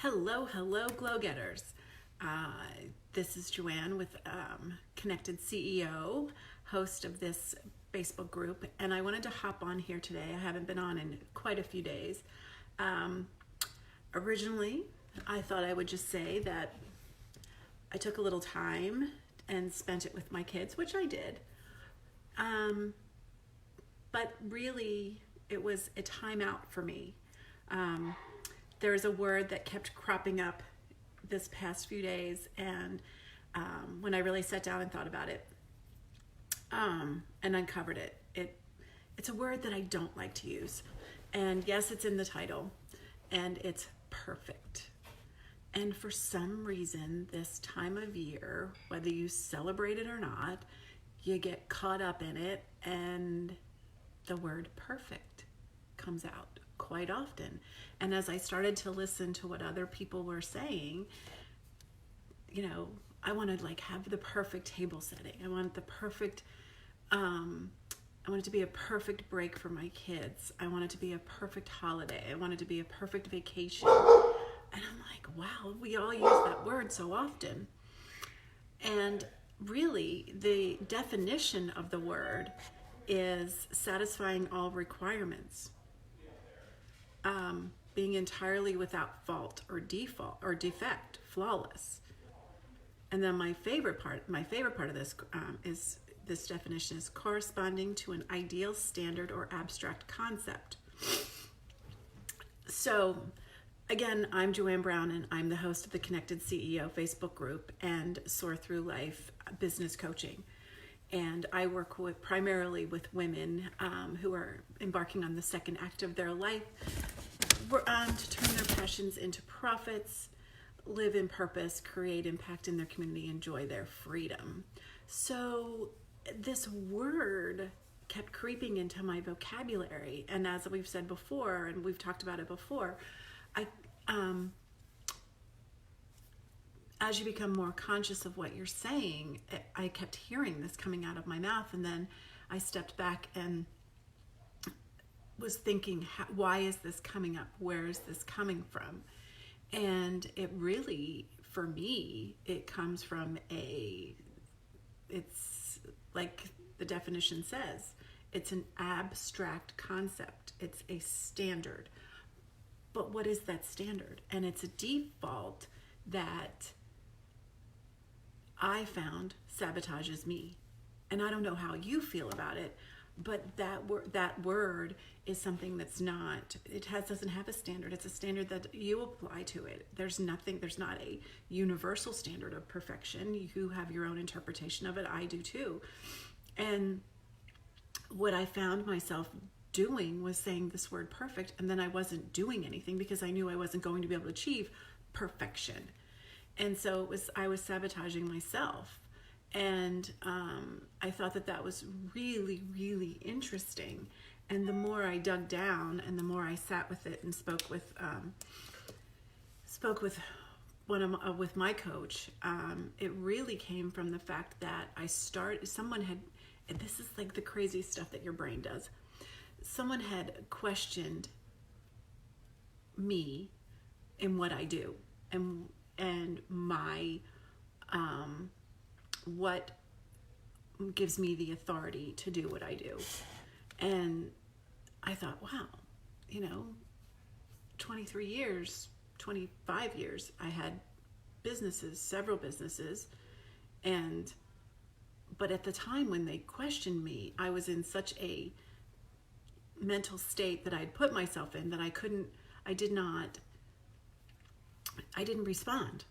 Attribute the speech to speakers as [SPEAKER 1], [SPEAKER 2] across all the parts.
[SPEAKER 1] Hello, glow getters. This is Joanne with Connected CEO, host of this Facebook group, and I wanted to hop on here today. I haven't been on in quite a few days. Originally, I thought I would just say that I took a little time and spent it with my kids, which I did. But really, it was a time out for me. There's a word that kept cropping up this past few days, and when I really sat down and thought about it and uncovered it, it's a word that I don't like to use. And yes, it's in the title, and it's perfect. And for some reason, this time of year, whether you celebrate it or not, you get caught up in it, and the word perfect comes out quite often. And as I started to listen to what other people were saying, I want to have the perfect table setting. I want the perfect, I want it to be a perfect break for my kids. I want it to be a perfect holiday. I want it to be a perfect vacation. And I'm like, wow, we all use that word so often. And really, the definition of the word is satisfying all requirements. Being entirely without fault or defect, flawless. And then my favorite part of this is this definition is corresponding to an ideal standard or abstract concept. So again, I'm Joanne Brown, and I'm the host of the Connected CEO Facebook group and Soar Through Life business coaching. And I work primarily with women who are embarking on the second act of their life, to turn their passions into profits, live in purpose, create impact in their community, enjoy their freedom. So this word kept creeping into my vocabulary. And as we've said before, and we've talked about it before, as you become more conscious of what you're saying, I kept hearing this coming out of my mouth. And then I stepped back and was thinking, why is this coming up? Where is this coming from? And it really, for me, it comes from it's like the definition says, it's an abstract concept. It's a standard. But what is that standard? And it's a default that I found sabotages me. And I don't know how you feel about it, but that word is something that's doesn't have a standard. It's a standard that you apply to it. There's not a universal standard of perfection. You have your own interpretation of it. I do too. And what I found myself doing was saying this word perfect, and then I wasn't doing anything because I knew I wasn't going to be able to achieve perfection. And so I was sabotaging myself. And I thought that was really, really interesting. And the more I dug down, and the more I sat with it and spoke with with my coach, it really came from the fact that and this is like the crazy stuff that your brain does. Someone had questioned me in what I do and my what gives me the authority to do what I do. And I thought, wow, 23 years, 25 years, I had several businesses, but at the time when they questioned me, I was in such a mental state that I'd put myself in that I didn't respond.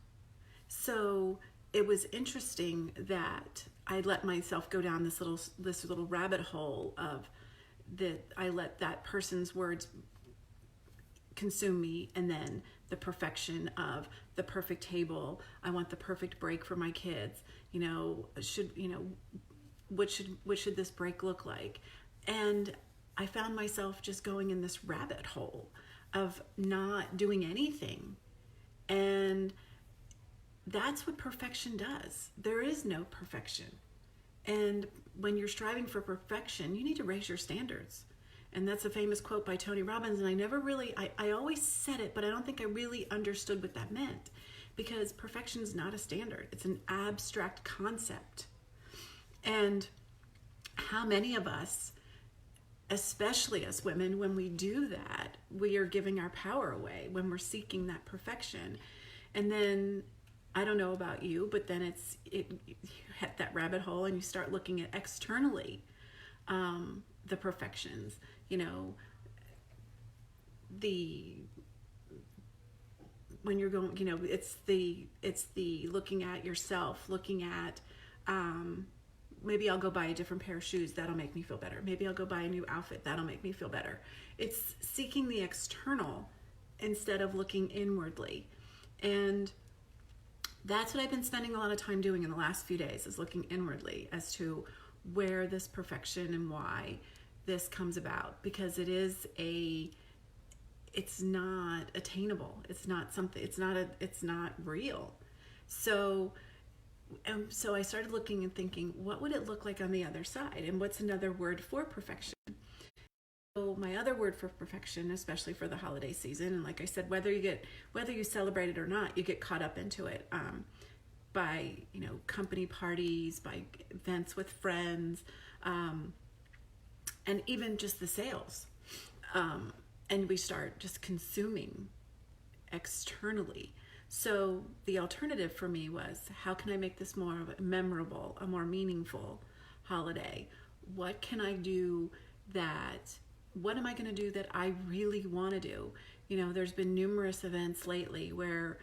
[SPEAKER 1] So it was interesting that I let myself go down this little rabbit hole of that. I let that person's words consume me, and then the perfection of the perfect table. I want the perfect break for my kids. What should this break look like? And I found myself just going in this rabbit hole of not doing anything. And that's what perfection does. There is no perfection. And when you're striving for perfection, you need to raise your standards. And that's a famous quote by Tony Robbins. And I always said it, but I don't think I really understood what that meant, because perfection is not a standard. It's an abstract concept. And how many of us, especially as women, when we do that, we are giving our power away when we're seeking that perfection. And then, I don't know about you, but then you hit that rabbit hole and you start looking at externally, the perfections, when you're going, it's the looking at yourself, looking at, maybe I'll go buy a different pair of shoes, that'll make me feel better. Maybe I'll go buy a new outfit, that'll make me feel better. It's seeking the external instead of looking inwardly. And that's what I've been spending a lot of time doing in the last few days, is looking inwardly as to where this perfection and why this comes about, because it's not attainable. It's not something, it's not real. So I started looking and thinking, what would it look like on the other side? And what's another word for perfection? So my other word for perfection, especially for the holiday season, and like I said, whether you celebrate it or not, you get caught up into it, by, company parties, by events with friends, and even just the sales. And we start just consuming externally. So the alternative for me was, how can I make this more memorable, a more meaningful holiday? What can I do what am I going to do that I really want to do? There's been numerous events lately where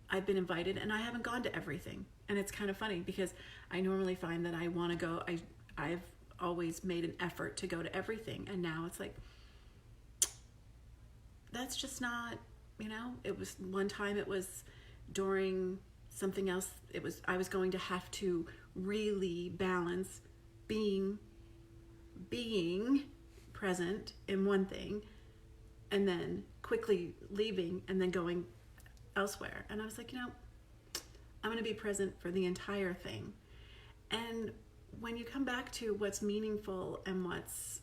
[SPEAKER 1] I've been invited and I haven't gone to everything. And it's kind of funny, because I normally find that I want to go, I've always made an effort to go to everything. And now it's like, that's just not, it was one time, it was during something else. I was going to have to really balance being present in one thing and then quickly leaving and then going elsewhere. And I was like, I'm going to be present for the entire thing. And when you come back to what's meaningful and what's,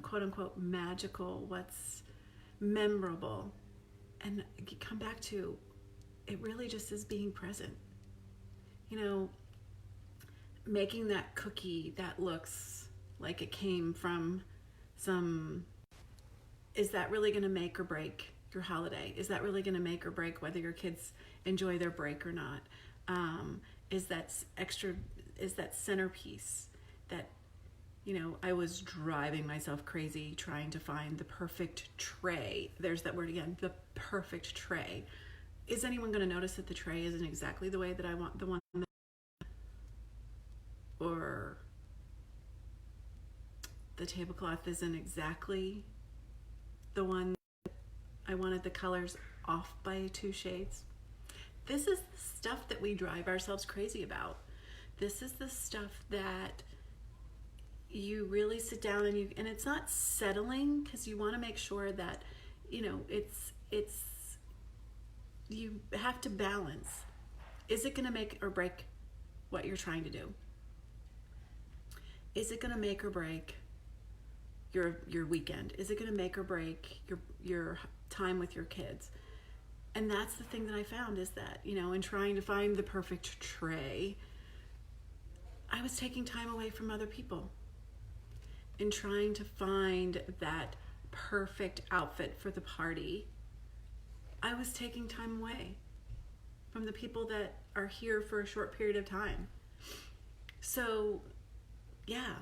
[SPEAKER 1] quote unquote magical, what's memorable, and you come back to, it really just is being present. Making that cookie that looks like it came from is that really going to make or break your holiday? Is that really going to make or break whether your kids enjoy their break or not? Is that centerpiece that, I was driving myself crazy trying to find the perfect tray. There's that word again, the perfect tray. Is anyone going to notice that the tray isn't exactly the way that I want the one? Or the tablecloth isn't exactly the one I wanted, the colors off by 2 shades. This is the stuff that we drive ourselves crazy about. This is the stuff that you really sit down and it's not settling, because you want to make sure that, you have to balance. Is it going to make or break what you're trying to do? Is it going to make or break your weekend? Is it going to make or break your time with your kids? And that's the thing that I found, is that, in trying to find the perfect tray, I was taking time away from other people. In trying to find that perfect outfit for the party, I was taking time away from the people that are here for a short period of time. So, yeah,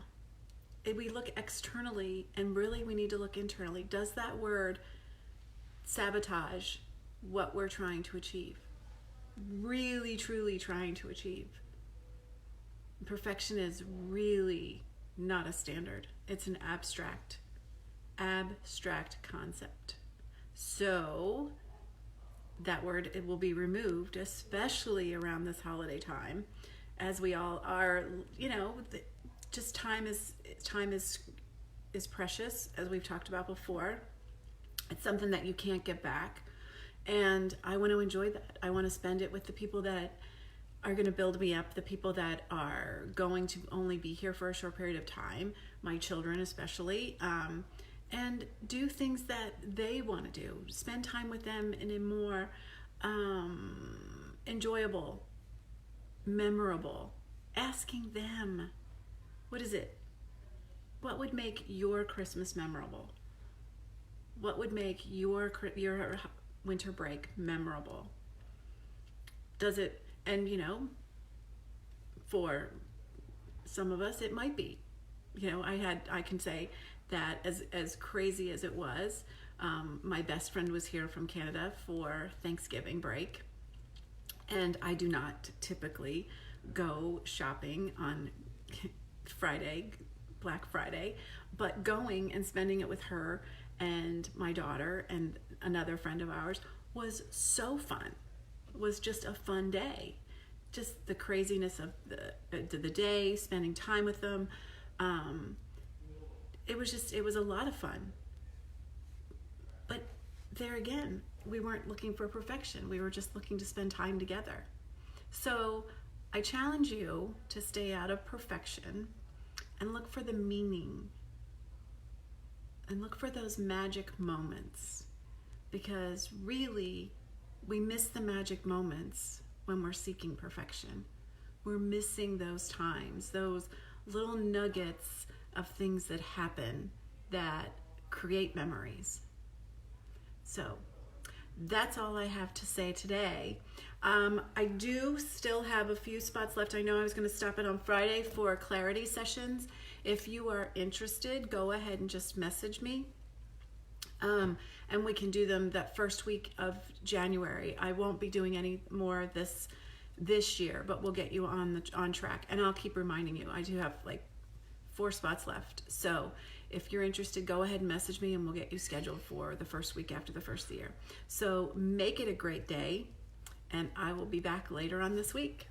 [SPEAKER 1] we look externally, and really we need to look internally. Does that word sabotage what we're trying to achieve? Really, truly trying to achieve? Perfection is really not a standard. It's an abstract concept. So that word, it will be removed, especially around this holiday time, as we all are, just time is precious, as we've talked about before. It's something that you can't get back. And I want to enjoy that. I want to spend it with the people that are going to build me up, the people that are going to only be here for a short period of time, my children especially, and do things that they want to do. Spend time with them in a more enjoyable, memorable, asking them, what is it? What would make your Christmas memorable? What would make your winter break memorable? Does it, and for some of us it might be, I can say that as crazy as it was, my best friend was here from Canada for Thanksgiving break, and I do not typically go shopping on Black Friday, but going and spending it with her and my daughter and another friend of ours was so fun. It was just a fun day. Just the craziness of the day, spending time with them. It was a lot of fun. But there again, we weren't looking for perfection. We were just looking to spend time together. So I challenge you to stay out of perfection and look for the meaning and look for those magic moments, because really we miss the magic moments when we're seeking perfection. We're missing those times, those little nuggets of things that happen that create memories. So that's all I have to say today. I do still have a few spots left. I know I was going to stop it on Friday for clarity sessions. If you are interested, go ahead and just message me. And we can do them that first week of January. I won't be doing any more this year, but we'll get you on track. And I'll keep reminding you. I do have like 4 spots left. So if you're interested, go ahead and message me and we'll get you scheduled for the first week after the first of the year. So make it a great day, and I will be back later on this week.